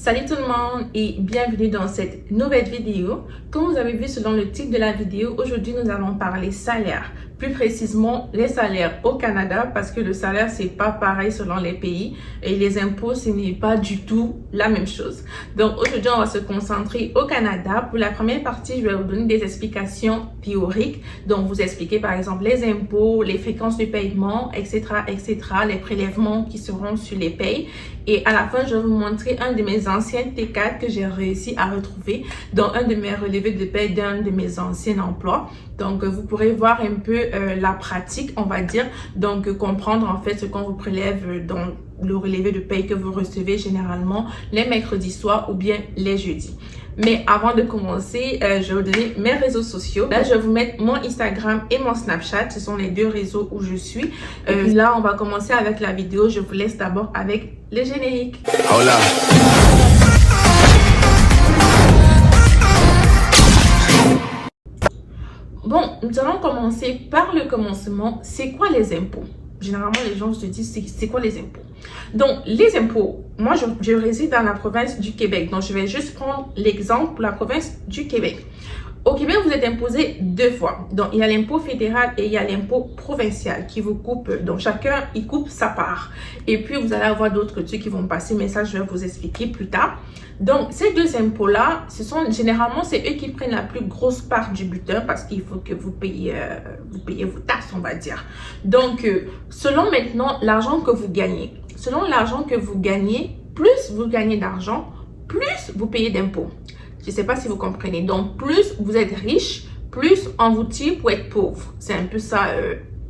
Salut tout le monde et bienvenue dans cette nouvelle vidéo. Comme vous avez vu selon le titre de la vidéo, aujourd'hui nous allons parler salaire. Plus précisément les salaires au Canada parce que le salaire c'est pas pareil selon les pays et les impôts ce n'est pas du tout la même chose. Donc aujourd'hui on va se concentrer au Canada. Pour la première partie je vais vous donner des explications théoriques. Donc vous expliquer par exemple les impôts, les fréquences de paiement, etc., les prélèvements qui seront sur les payes. Et à la fin, je vais vous montrer un de mes anciens T4 que j'ai réussi à retrouver dans un de mes relevés de paie d'un de mes anciens emplois. Donc, vous pourrez voir un peu la pratique, on va dire. Donc, comprendre en fait ce qu'on vous prélève dans le relevé de paie que vous recevez généralement les mercredis soirs ou bien les jeudis. Mais avant de commencer, je vais vous donner mes réseaux sociaux. Là, je vais vous mettre mon Instagram et mon Snapchat. Ce sont les deux réseaux où je suis. Là, on va commencer avec la vidéo. Je vous laisse d'abord avec le générique. Hola. Bon, nous allons commencer par le commencement. C'est quoi les impôts? Généralement, les gens se disent, c'est quoi les impôts? Donc, les impôts, moi, je réside dans la province du Québec. Donc, je vais juste prendre l'exemple pour la province du Québec. Au Québec, vous êtes imposé deux fois. Donc, il y a l'impôt fédéral et il y a l'impôt provincial qui vous coupe. Donc, chacun, il coupe sa part. Et puis, vous allez avoir d'autres trucs qui vont passer, mais ça, je vais vous expliquer plus tard. Donc, ces deux impôts-là, généralement, c'est eux qui prennent la plus grosse part du butin parce qu'il faut que vous payiez vos taxes, on va dire. Donc, selon maintenant l'argent que vous gagnez, plus vous gagnez d'argent, plus vous payez d'impôts. Je ne sais pas si vous comprenez. Donc, plus vous êtes riche, plus on vous tire pour être pauvre. C'est un peu ça,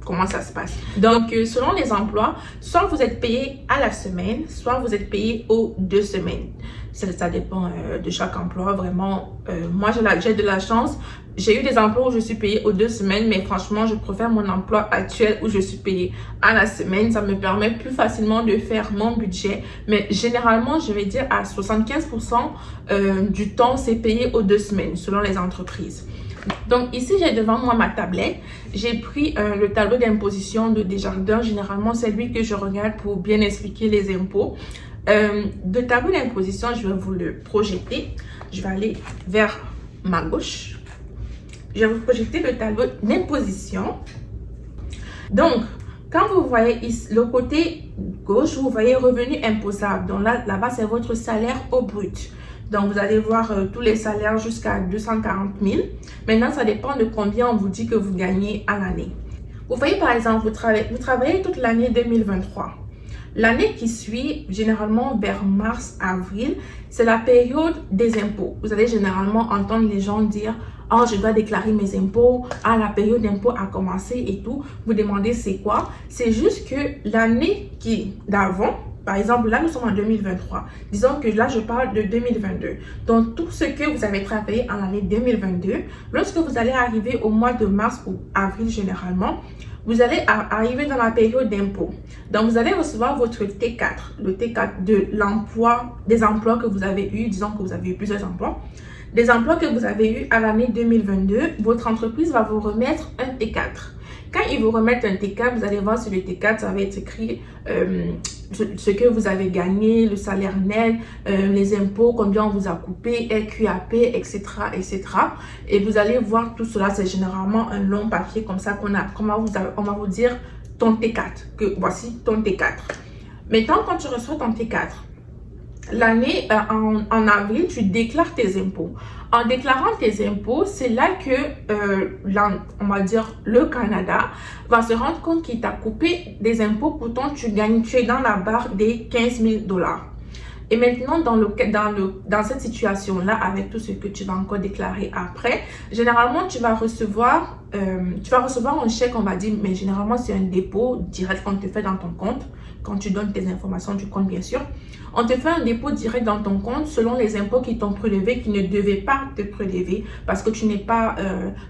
comment ça se passe. Donc, selon les emplois, soit vous êtes payé à la semaine, soit vous êtes payé aux 2 semaines. Ça dépend de chaque emploi, vraiment. Moi, j'ai de la chance. J'ai eu des emplois où je suis payée aux 2 semaines, mais franchement, je préfère mon emploi actuel où je suis payée à la semaine. Ça me permet plus facilement de faire mon budget. Mais généralement, je vais dire à 75% du temps, c'est payé aux 2 semaines, selon les entreprises. Donc ici, j'ai devant moi ma tablette. J'ai pris le tableau d'imposition de Desjardins. Généralement, c'est lui que je regarde pour bien expliquer les impôts. De tableau d'imposition, je vais vous le projeter. Je vais aller vers ma gauche. Je vais vous projeter le tableau d'imposition. Donc, quand vous voyez ici, le côté gauche, vous voyez revenu imposable. Donc là-bas, c'est votre salaire au brut. Donc, vous allez voir tous les salaires jusqu'à 240 000. Maintenant, ça dépend de combien on vous dit que vous gagnez à l'année. Vous voyez, par exemple, vous travaillez toute l'année 2023. L'année qui suit, généralement vers mars, avril, c'est la période des impôts. Vous allez généralement entendre les gens dire « Oh, je dois déclarer mes impôts. Ah, la période d'impôt a commencé et tout. » Vous demandez c'est quoi? C'est juste que l'année d'avant, par exemple, là, nous sommes en 2023. Disons que là, je parle de 2022. Donc, tout ce que vous avez travaillé en l'année 2022, lorsque vous allez arriver au mois de mars ou avril généralement, vous allez arriver dans la période d'impôt. Donc, vous allez recevoir votre T4, le T4 de l'emploi, des emplois que vous avez eu, disons que vous avez eu plusieurs emplois. Des emplois que vous avez eu à l'année 2022, votre entreprise va vous remettre un T4. Quand ils vous remettent un T4, vous allez voir sur le T4, ça va être écrit ce que vous avez gagné, le salaire net, les impôts, combien on vous a coupé, RQAP, etc., etc. Et vous allez voir tout cela, c'est généralement un long papier comme ça on va vous dire ton T4, que voici ton T4. Maintenant, quand tu reçois ton T4, l'année en avril, tu déclares tes impôts. En déclarant tes impôts, c'est là que, on va dire, le Canada va se rendre compte qu'il t'a coupé des impôts. Pourtant, tu es dans la barre des 15 000 $. Et maintenant, dans cette situation-là, avec tout ce que tu vas encore déclarer après, généralement, tu vas recevoir un chèque, on va dire, mais généralement, c'est un dépôt direct qu'on te fait dans ton compte, quand tu donnes tes informations du compte, bien sûr. On te fait un dépôt direct dans ton compte selon les impôts qui t'ont prélevé, qui ne devaient pas te prélever, parce que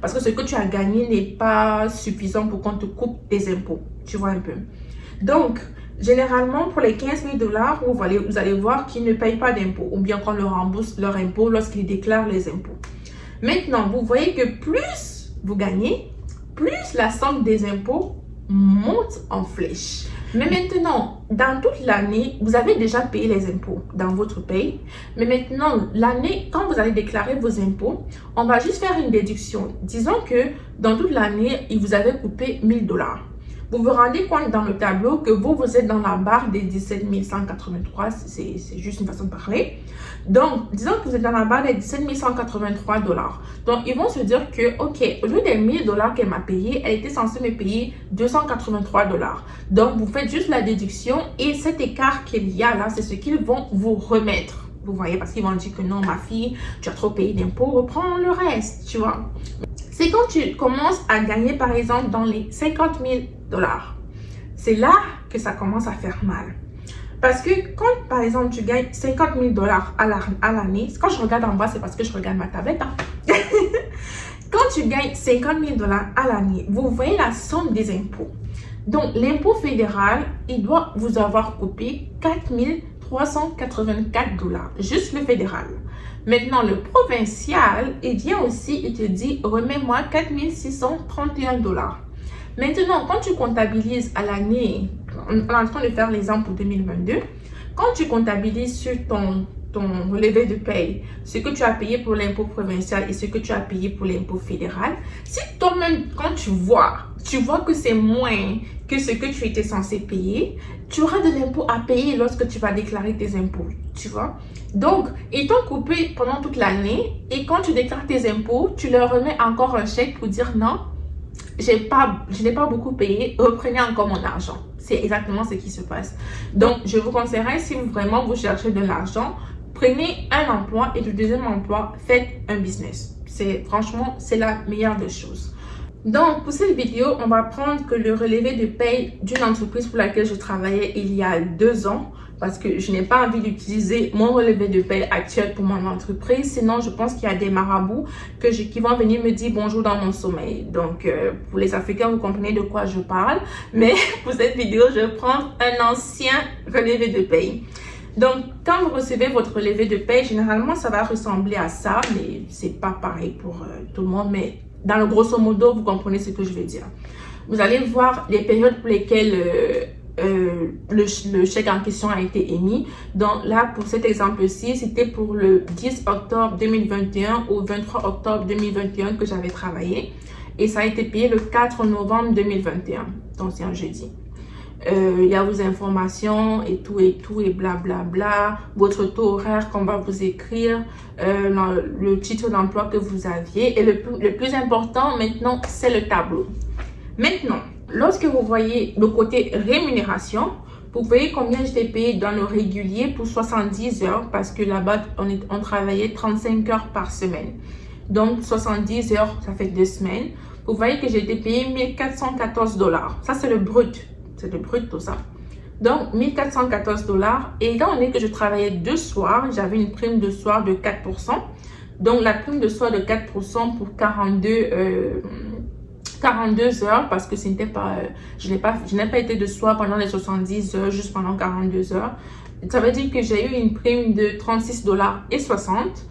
parce que ce que tu as gagné n'est pas suffisant pour qu'on te coupe tes impôts. Tu vois un peu. Donc, généralement, pour les 15 000 $, vous allez voir qu'ils ne payent pas d'impôts ou bien qu'on leur rembourse leur impôt lorsqu'ils déclarent les impôts. Maintenant, vous voyez que plus vous gagnez, plus la somme des impôts monte en flèche. Mais maintenant, dans toute l'année, vous avez déjà payé les impôts dans votre paye. Mais maintenant, l'année, quand vous allez déclarer vos impôts, on va juste faire une déduction. Disons que dans toute l'année, il vous avait coupé 1000 $. Vous vous rendez compte dans le tableau que vous êtes dans la barre des 17 183, c'est juste une façon de parler. Donc, disons que vous êtes dans la barre des 17 183 $. Donc, ils vont se dire que, ok, au lieu des 1000 $ qu'elle m'a payé, elle était censée me payer 283 $. Donc, vous faites juste la déduction et cet écart qu'il y a là, c'est ce qu'ils vont vous remettre. Vous voyez, parce qu'ils vont dire que non, ma fille, tu as trop payé d'impôts, reprends le reste, tu vois. C'est quand tu commences à gagner, par exemple, dans les 50 000 $. C'est là que ça commence à faire mal. Parce que quand, par exemple, tu gagnes 50 000 $ à l'année, quand je regarde en bas, c'est parce que je regarde ma tablette. Hein. Quand tu gagnes 50 000 $ à l'année, vous voyez la somme des impôts. Donc, l'impôt fédéral, il doit vous avoir coupé 4 384 $. Juste le fédéral. Maintenant, le provincial, il vient aussi, il te dit, remets-moi 4 631 $. Maintenant, quand tu comptabilises à l'année, on est en train de faire l'exemple pour 2022, quand tu comptabilises sur ton relevé de paye, ce que tu as payé pour l'impôt provincial et ce que tu as payé pour l'impôt fédéral, si toi-même, quand tu vois que c'est moins que ce que tu étais censé payer, tu auras de l'impôt à payer lorsque tu vas déclarer tes impôts, tu vois. Donc, ils t'ont coupé pendant toute l'année et quand tu déclares tes impôts, tu leur remets encore un chèque pour dire non, je n'ai pas beaucoup payé, reprenez encore mon argent. C'est exactement ce qui se passe. Donc, je vous conseillerais, si vraiment vous cherchez de l'argent, prenez un emploi et le deuxième emploi, faites un business. Franchement, c'est la meilleure des choses. Donc, pour cette vidéo, on va prendre que le relevé de paye d'une entreprise pour laquelle je travaillais il y a 2 ans, parce que je n'ai pas envie d'utiliser mon relevé de paye actuel pour mon entreprise. Sinon, je pense qu'il y a des marabouts qui vont venir me dire bonjour dans mon sommeil. Donc, pour les Africains, vous comprenez de quoi je parle. Mais pour cette vidéo, je vais prendre un ancien relevé de paye. Donc, quand vous recevez votre relevé de paye, généralement, ça va ressembler à ça. Mais c'est pas pareil pour tout le monde. Mais dans le grosso modo, vous comprenez ce que je veux dire. Vous allez voir les périodes pour lesquelles le chèque en question a été émis. Donc là, pour cet exemple-ci, c'était pour le 10 octobre 2021 au 23 octobre 2021 que j'avais travaillé. Et ça a été payé le 4 novembre 2021. Donc c'est un jeudi. Il y a vos informations et tout et blablabla, votre taux horaire qu'on va vous écrire, le titre d'emploi que vous aviez. Et le plus important maintenant, c'est le tableau. Maintenant, lorsque vous voyez le côté rémunération, vous voyez combien j'étais payé dans le régulier pour 70 heures parce que là-bas, on travaillait 35 heures par semaine. Donc, 70 heures, ça fait 2 semaines. Vous voyez que j'ai été payé 1414 $. Ça, c'est le brut. C'est le brut, tout ça. Donc, 1414 $. Et étant donné que je travaillais 2 soirs, j'avais une prime de soir de 4%. Donc, la prime de soir de 4% pour 42 heures parce que ce n'était pas, je n'ai pas été de soir pendant les 70 heures, juste pendant 42 heures. Ça veut dire que j'ai eu une prime de 36 $60.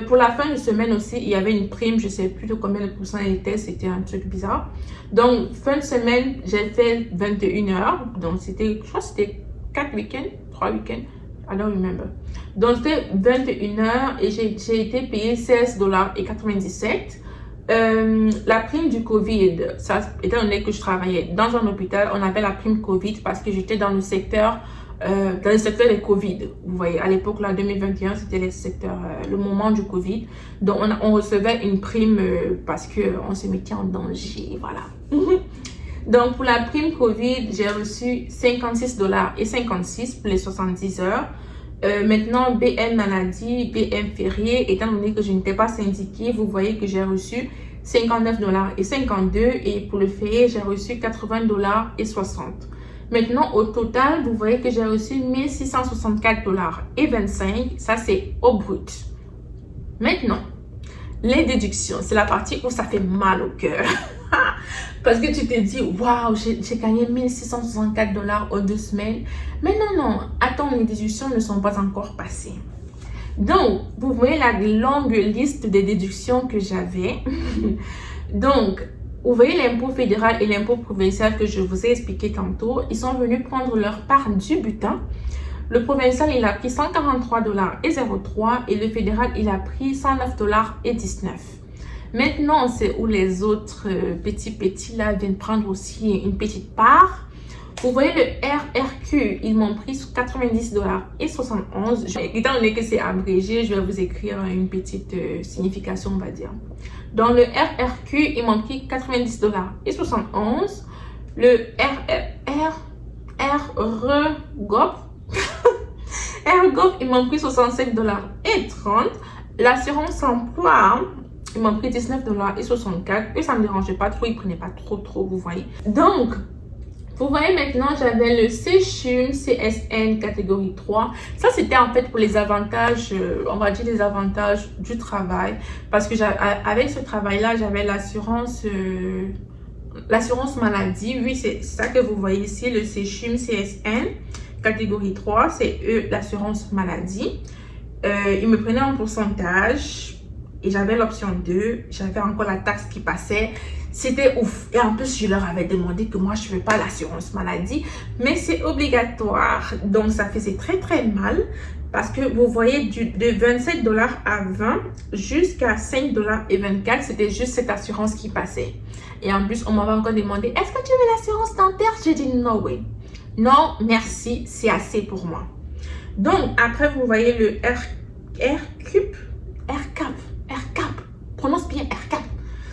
Pour la fin de semaine aussi, il y avait une prime, je ne sais plus de combien de pourcents elle était, c'était un truc bizarre. Donc, fin de semaine, j'ai fait 21 heures. Donc, je crois que c'était 4 week-ends, 3 week-ends. I don't remember. Donc, c'était 21 heures et j'ai été payé 16 $97. La prime du Covid, ça, étant donné que je travaillais dans un hôpital, on avait la prime Covid parce que j'étais dans le secteur des Covid. Vous voyez, à l'époque, là, 2021, c'était le moment du Covid. Donc, on recevait une prime parce qu'on se mettait en danger, voilà. Donc, pour la prime Covid, j'ai reçu 56 $56 pour les 70 heures. Maintenant, BM maladie, BM férié, étant donné que je n'étais pas syndiquée, vous voyez que j'ai reçu 59 $52 et pour le férié, j'ai reçu 80 $60. Maintenant, au total, vous voyez que j'ai reçu 1664 $25. Ça, c'est au brut. Maintenant, les déductions, c'est la partie où ça fait mal au cœur. Parce que tu te dis, waouh, j'ai gagné 1664 $ en 2 semaines. Mais non, attends, les déductions ne sont pas encore passées. Donc, vous voyez la longue liste des déductions que j'avais. Donc, Vous voyez l'impôt fédéral et l'impôt provincial que je vous ai expliqué tantôt. Ils sont venus prendre leur part du butin. Le provincial, il a pris 143,03 $ et le fédéral, il a pris 109,19 $. Maintenant, c'est où les autres petits là viennent prendre aussi une petite part. Vous voyez le RRQ, ils m'ont pris 90,71 $. Étant donné que c'est abrégé, je vais vous écrire une petite signification, on va dire. Dans le RRQ, ils m'ont pris 90,71 $. Le RGOP, ils m'ont pris 67,30 $. L'assurance emploi, ils m'ont pris 19,64 $. Eux, ça ne me dérangeait pas trop, ils ne prenaient pas trop, vous voyez. Donc, vous voyez maintenant, j'avais le CHUM CSN catégorie 3. Ça, c'était en fait pour les avantages, on va dire les avantages du travail. Parce que avec ce travail-là, j'avais l'assurance maladie. Oui, c'est ça que vous voyez ici, le CHUM CSN catégorie 3. C'est eux, l'assurance maladie. Ils me prenaient en pourcentage. Et j'avais l'option 2. J'avais encore la taxe qui passait. C'était ouf. Et en plus, je leur avais demandé que moi, je ne veux pas l'assurance maladie. Mais c'est obligatoire. Donc, ça faisait très mal. Parce que vous voyez, de 27 $ à 20 jusqu'à 5,24 $, c'était juste cette assurance qui passait. Et en plus, on m'avait encore demandé, est-ce que tu veux l'assurance dentaire? J'ai dit no way. Non, merci, c'est assez pour moi. Donc, après, vous voyez le RCAP. Prononce bien RCAP.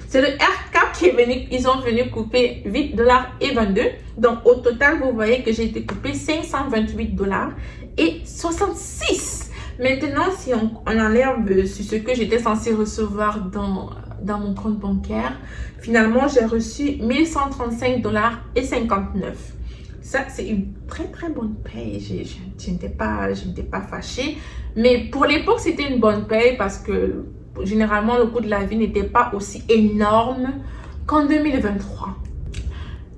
C'est le RCAP qui est venu, ils ont venu couper 8,22 $. Donc, au total, vous voyez que j'ai été coupé 528,66 $. Maintenant, si on enlève sur ce que j'étais censée recevoir dans mon compte bancaire, finalement, j'ai reçu 1,135,59 $. Ça, c'est une très bonne paye. Je n'étais pas fâchée. Mais pour l'époque, c'était une bonne paye parce que généralement, le coût de la vie n'était pas aussi énorme qu'en 2023.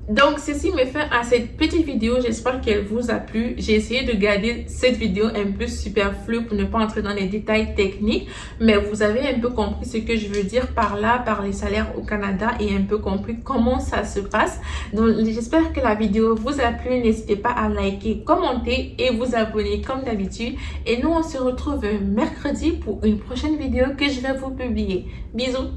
Donc, ceci me fait à cette petite vidéo. J'espère qu'elle vous a plu. J'ai essayé de garder cette vidéo un peu superflue pour ne pas entrer dans les détails techniques. Mais vous avez un peu compris ce que je veux dire par là, par les salaires au Canada et un peu compris comment ça se passe. Donc, j'espère que la vidéo vous a plu. N'hésitez pas à liker, commenter et vous abonner comme d'habitude. Et nous, on se retrouve mercredi pour une prochaine vidéo que je vais vous publier. Bisous!